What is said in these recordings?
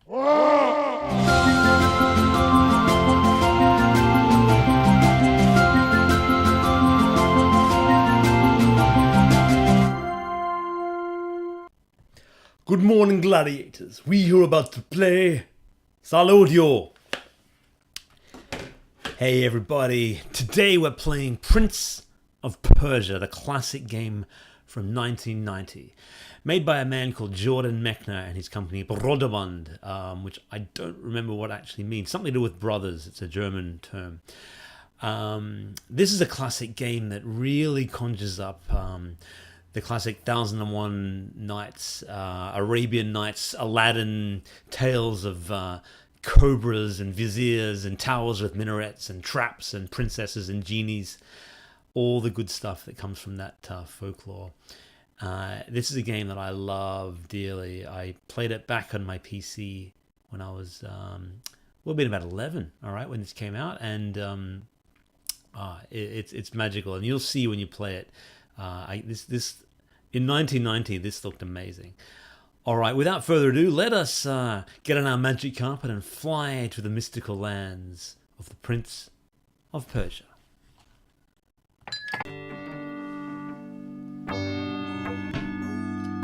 Good morning, gladiators. We are about to play Saludio. Hey everybody, today we're playing Prince of Persia, the classic game from 1990. Made by a man called Jordan Mechner and his company Broderbund, which I don't remember what actually means. Something to do with brothers, it's a German term. This is a classic game that really conjures up the classic 1001 Nights, Arabian Nights, Aladdin tales of cobras and viziers and towers with minarets and traps and princesses and genies. All the good stuff that comes from that folklore. This is a game that I love dearly. I played it back on my PC when I was, been about 11, all right, when this came out. And it's magical. And you'll see when you play it. In 1990, this looked amazing. All right, without further ado, let us get on our magic carpet and fly to the mystical lands of the Prince of Persia.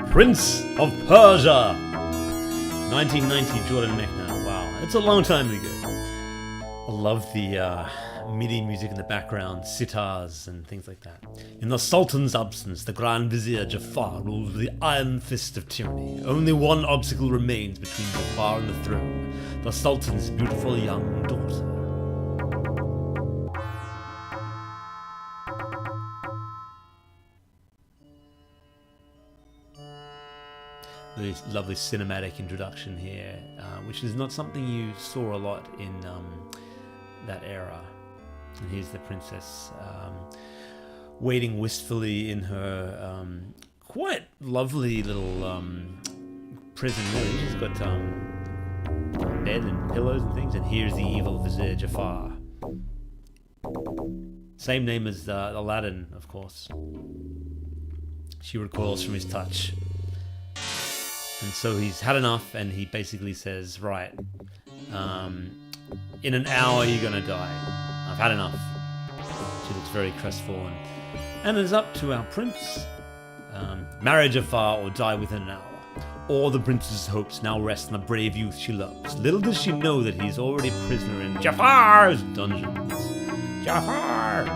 Prince of Persia, 1990, Jordan Mechner. Wow, it's a long time ago. I love the MIDI music in the background, sitars and things like that. In the Sultan's absence, the Grand Vizier JAFFAR rules with the iron fist of tyranny. Only one obstacle remains between JAFFAR and the throne, the Sultan's beautiful young daughter. This lovely cinematic introduction here, which is not something you saw a lot in that era. And here's the princess waiting wistfully in her quite lovely little prison. Really, she's got bed and pillows and things. And here's the evil vizier JAFFAR. Same name as Aladdin, of course. She recoils from his touch. And so he's had enough, and he basically says, right, in an hour you're gonna die. I've had enough. She looks very crestfallen. And it's up to our prince. Marry JAFFAR or die within an hour. All the princess's hopes now rest on the brave youth she loves. Little does she know that he's already a prisoner in JAFFAR's dungeons. JAFFAR!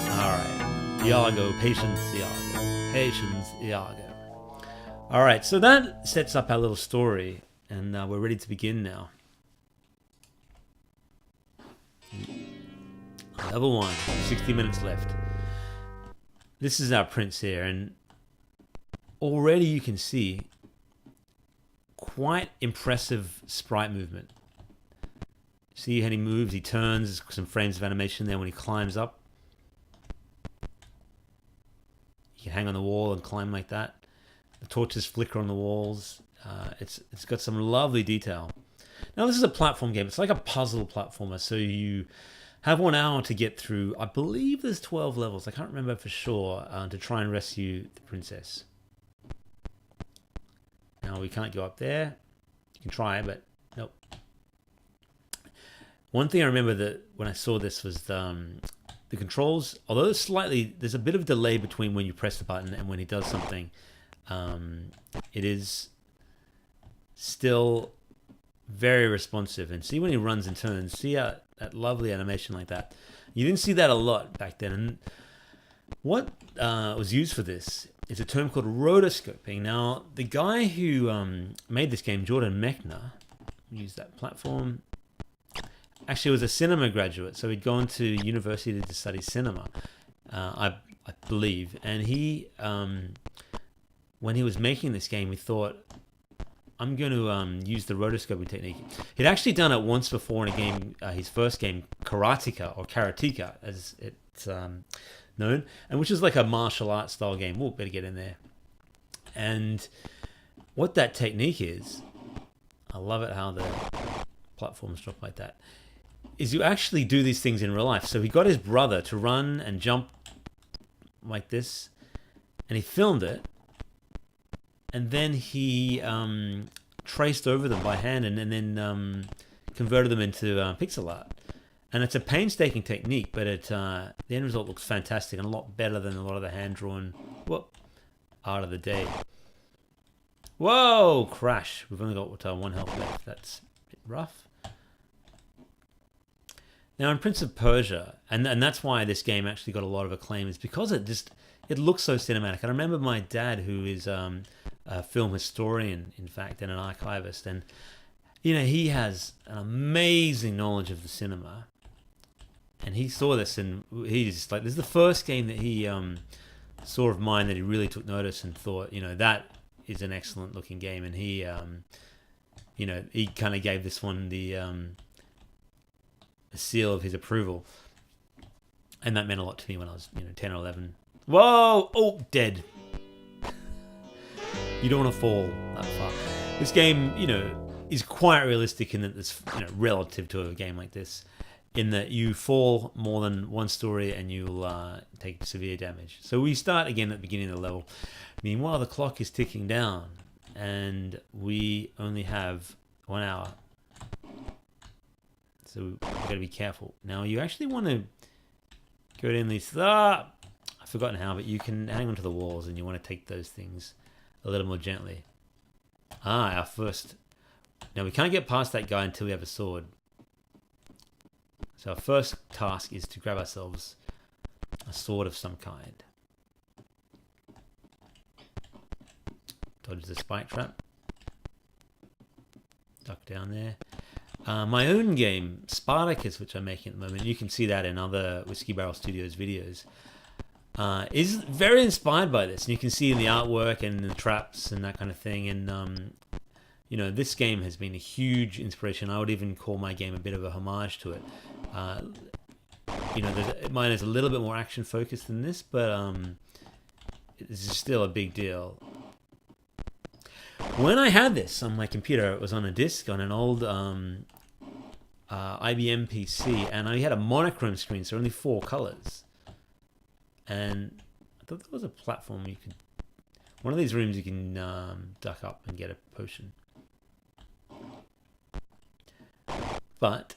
Alright. Iago, patience, Iago. Patience, Iago. Alright, so that sets up our little story. And we're ready to begin now. Level 1, 60 minutes left. This is our prince here, and already you can see quite impressive sprite movement. See how he moves, he turns, some frames of animation there when he climbs up. He can hang on the wall and climb like that. The torches flicker on the walls. It's got some lovely detail. Now this is a platform game. It's like a puzzle platformer, so you have 1 hour to get through, I believe there's 12 levels, I can't remember for sure, to try and rescue the princess. Now we can't go up there. You can try, but nope. One thing I remember that when I saw this was the controls, although there's a bit of delay between when you press the button and when he does something, it is still very responsive. And see when he runs and turns, see that lovely animation like that. You didn't see that a lot back then. And what was used for this is a term called rotoscoping. Now, the guy who made this game, Jordan Mechner, used that platform, actually was a cinema graduate. So he'd gone to university to study cinema, I believe. And he, when he was making this game, he thought, I'm going to use the rotoscoping technique. He'd actually done it once before in a game, his first game, Karateka, as it's known, and which is like a martial arts style game. We'll better get in there. And what that technique is, I love it how the platforms drop like that, is you actually do these things in real life. So he got his brother to run and jump like this, and he filmed it. And then he traced over them by hand and then converted them into pixel art. And it's a painstaking technique, but the end result looks fantastic and a lot better than a lot of the hand-drawn art of the day. Whoa! Crash. We've only got 1 health left. That's a bit rough. Now in Prince of Persia, and that's why this game actually got a lot of acclaim, is because it looks so cinematic. I remember my dad, who is a film historian, in fact, and an archivist, and he has an amazing knowledge of the cinema. And he saw this, and he's just like, this is the first game that he saw of mine that he really took notice and thought, that is an excellent looking game. And he, he kind of gave this one the seal of his approval. And that meant a lot to me when I was, 10 or 11. Whoa! Oh, dead. You don't want to fall that far. This game, is quite realistic in that it's, relative to a game like this, in that you fall more than one story and you'll take severe damage. So we start again at the beginning of the level. Meanwhile, the clock is ticking down and we only have 1 hour. So we've got to be careful. Now you actually want to go down these... I've forgotten how, but you can hang onto the walls and you want to take those things a little more gently. Our first... Now we can't get past that guy until we have a sword. So our first task is to grab ourselves a sword of some kind. Dodge the spike trap. Duck down there. My own game, Spartacus, which I'm making at the moment, you can see that in other Whiskey Barrel Studios videos, is very inspired by this. And you can see in the artwork and the traps and that kind of thing. And, this game has been a huge inspiration. I would even call my game a bit of a homage to it. Mine is a little bit more action focused than this, but it's still a big deal. When I had this on my computer, it was on a disc on an old IBM PC, and I had a monochrome screen, so only 4 colors. And I thought there was a platform you could... One of these rooms you can duck up and get a potion. But...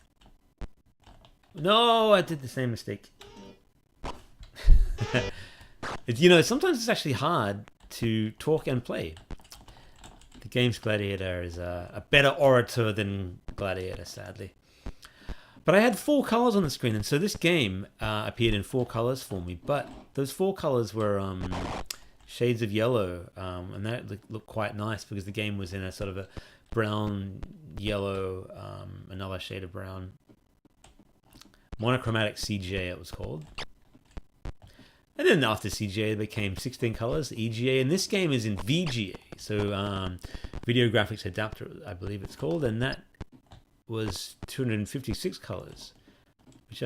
No, I did the same mistake. Sometimes it's actually hard to talk and play. The Games Gladiator is a better orator than Gladiator, sadly. But I had 4 colors on the screen, and so this game appeared in 4 colors for me. But those 4 colors were shades of yellow, and that looked quite nice because the game was in a sort of a brown, yellow, another shade of brown. Monochromatic CGA it was called. And then after CGA it became 16 colors, EGA, and this game is in VGA, so Video Graphics Adapter, I believe it's called, and that was 256 colors, which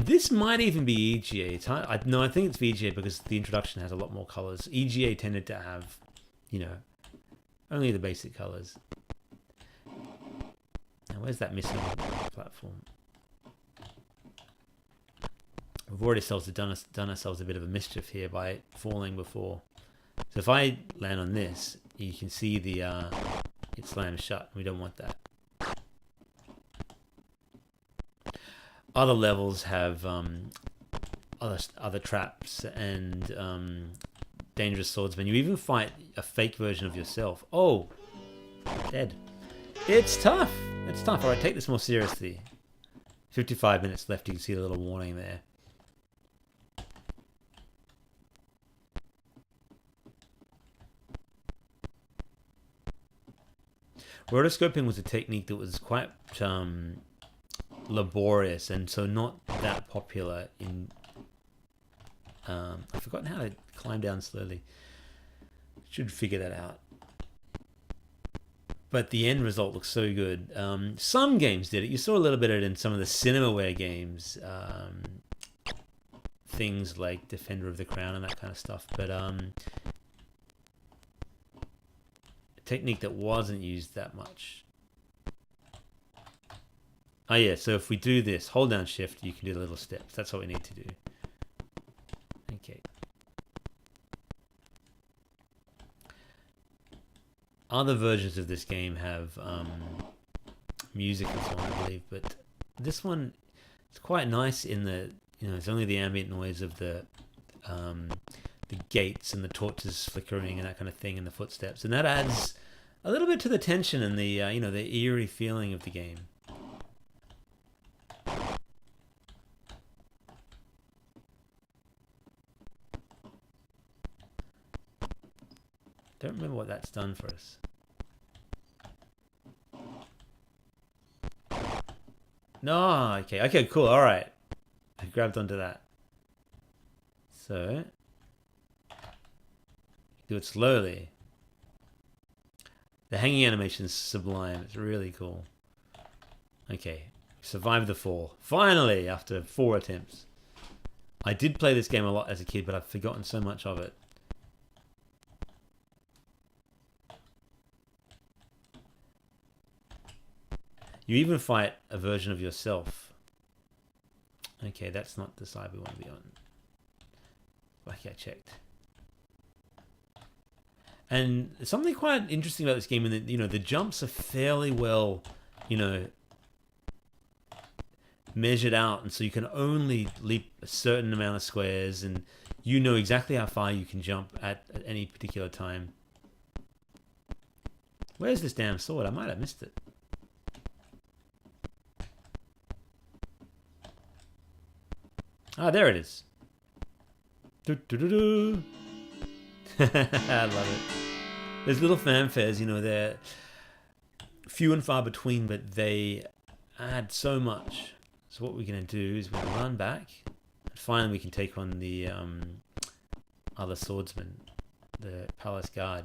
this might even be EGA. No, I think it's VGA because the introduction has a lot more colors. EGA tended to have, only the basic colors. Now, where's that missing platform? We've already done ourselves a bit of a mischief here by falling before. So if I land on this, you can see it slams shut. We don't want that. Other levels have other traps and dangerous swordsmen. You even fight a fake version of yourself. Oh, dead. It's tough. It's tough. All right, take this more seriously. 55 minutes left. You can see the little warning there. Rotoscoping was a technique that was quite laborious and so not that popular in... I've forgotten how to climb down slowly. Should figure that out. But the end result looks so good. Some games did it. You saw a little bit of it in some of the Cinemaware games. Things like Defender of the Crown and that kind of stuff. But technique that wasn't used that much. Oh yeah, so if we do this, hold down shift, you can do the little steps. That's what we need to do. Okay. other versions of this game have music and so on, I believe, but this one is quite nice in the, it's only the ambient noise of the gates and the torches flickering and that kind of thing, and the footsteps, and that adds a little bit to the tension and the the eerie feeling of the game. Don't remember what that's done for us. No, okay, cool, all right. I grabbed onto that. So, do it slowly. The hanging animation is sublime. It's really cool. Okay, survived the fall. Finally, after 4 attempts. I did play this game a lot as a kid, but I've forgotten so much of it. You even fight a version of yourself. Okay, that's not the side we want to be on. Okay, I checked. And something quite interesting about this game, and the jumps are fairly well, measured out, and so you can only leap a certain amount of squares, and you know exactly how far you can jump at any particular time. Where's this damn sword? I might have missed it. Ah, there it is. I love it. There's little fanfares, they're few and far between, but they add so much. So what we're going to do is we're going to run back, and finally we can take on the other swordsman, the palace guard.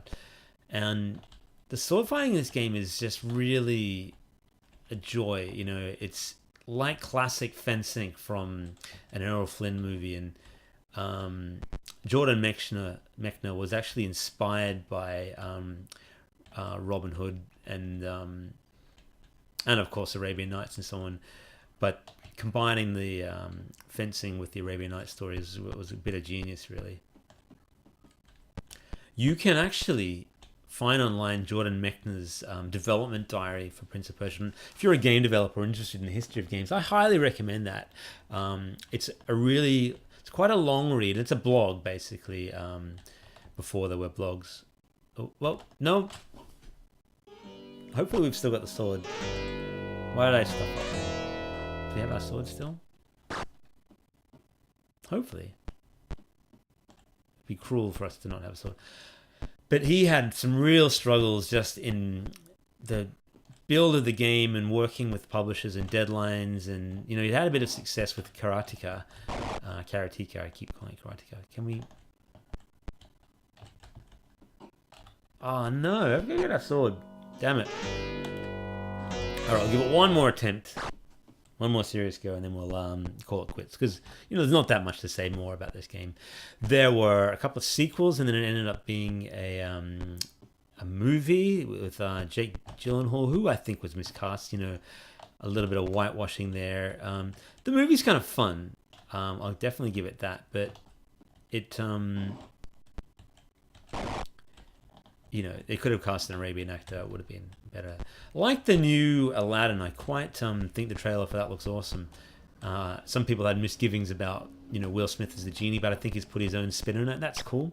And the sword fighting in this game is just really a joy. It's like classic fencing from an Errol Flynn movie, and Jordan Mechner was actually inspired by Robin Hood and of course Arabian Nights and so on, but combining the fencing with the Arabian Nights stories was a bit of genius, really. You can actually find online Jordan Mechner's development diary for Prince of Persia. If you're a game developer interested in the history of games, I highly recommend that. It's quite a long read. It's a blog, basically, before there were blogs. Oh, well, no. Hopefully we've still got the sword. Why did I stop up? Do we have our sword still? Hopefully. It'd be cruel for us to not have a sword. But he had some real struggles just in the build of the game and working with publishers and deadlines, and he had a bit of success with Karateka. I keep calling it Karateka. Can we? Oh no! I've got to get our sword. Damn it! All right, I'll give it one more attempt, one more serious go, and then we'll call it quits. Because there's not that much to say more about this game. There were a couple of sequels, and then it ended up being a movie with Jake Gyllenhaal, who I think was miscast. A little bit of whitewashing there. The movie's kind of fun. I'll definitely give it that, but it they could have cast an Arabian actor. It would have been better. Like the new Aladdin, I quite think the trailer for that looks awesome. Some people had misgivings about Will Smith as the genie, but I think he's put his own spin on it. That's cool.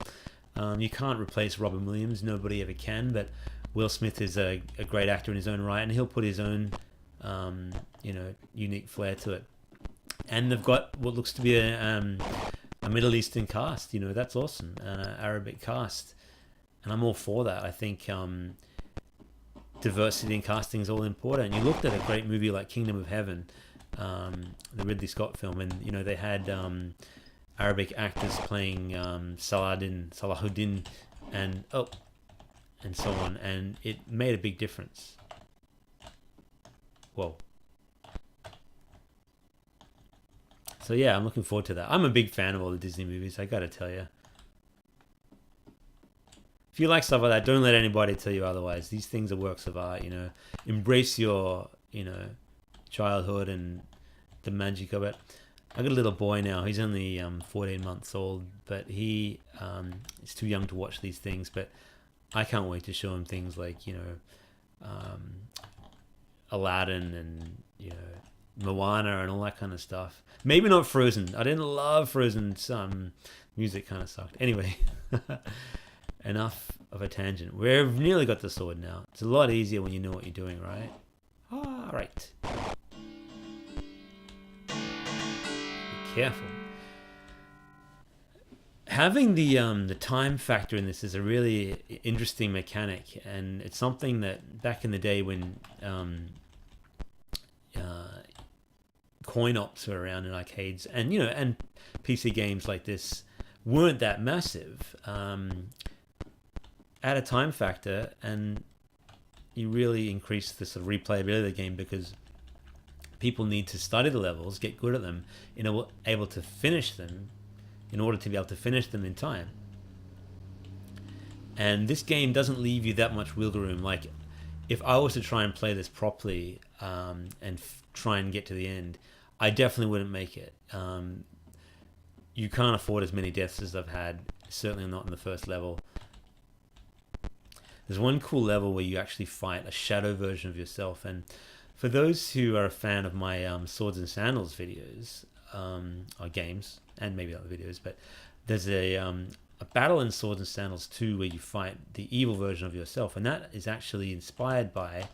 You can't replace Robin Williams. Nobody ever can, but Will Smith is a great actor in his own right, and he'll put his own unique flair to it. And they've got what looks to be a Middle Eastern cast. That's awesome. Arabic cast. And I'm all for that. I think diversity in casting is all important. You looked at a great movie like Kingdom of Heaven, the Ridley Scott film, and they had Arabic actors playing Salahuddin, and so on, and it made a big difference. Whoa. So yeah, I'm looking forward to that. I'm a big fan of all the Disney movies, I gotta tell you. If you like stuff like that, don't let anybody tell you otherwise. These things are works of art, Embrace your, childhood and the magic of it. I got a little boy now. He's only 14 months old, but he is too young to watch these things. But I can't wait to show him things like, you know, Aladdin and, you know, Moana and all that kind of stuff. Maybe not Frozen. I didn't love Frozen. Some music kind of sucked. Anyway, enough of a tangent. We've nearly got the sword now. It's a lot easier when you know what you're doing, right? All right. Be careful. Having the time factor in this is a really interesting mechanic, and it's something that back in the day when coin ops were around in arcades, and you know, and PC games like this weren't that massive. Add a time factor, and you really increase the sort of replayability of the game, because people need to study the levels, get good at them, able to finish them, in order to be able to finish them in time. And this game doesn't leave you that much wiggle room. Like, if I was to try and play this properly and try and get to the end, I definitely wouldn't make it. You can't afford as many deaths as I've had, certainly not in the first level. There's one cool level where you actually fight a shadow version of yourself, and for those who are a fan of my Swords and Sandals videos, or games, and maybe other videos, but there's a battle in Swords and Sandals 2 where you fight the evil version of yourself, and that is actually inspired by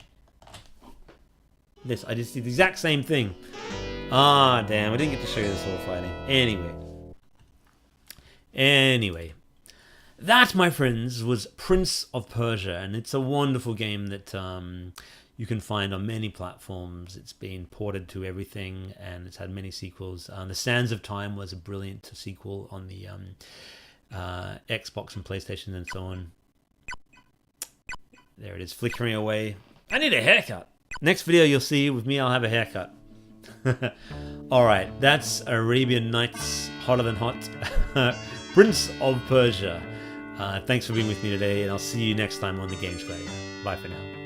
this. I just did the exact same thing. Ah, damn, I didn't get to show you the sword fighting. Anyway, that, my friends, was Prince of Persia, and it's a wonderful game that you can find on many platforms. It's been ported to everything, and it's had many sequels. The Sands of Time was a brilliant sequel on the Xbox and PlayStation and so on. There it is, flickering away. I need a haircut. Next video you'll see with me, I'll have a haircut. Alright, that's Arabian Nights Hotter Than Hot. Prince of Persia. Thanks for being with me today, and I'll see you next time on the Games Gladiator. Bye for now.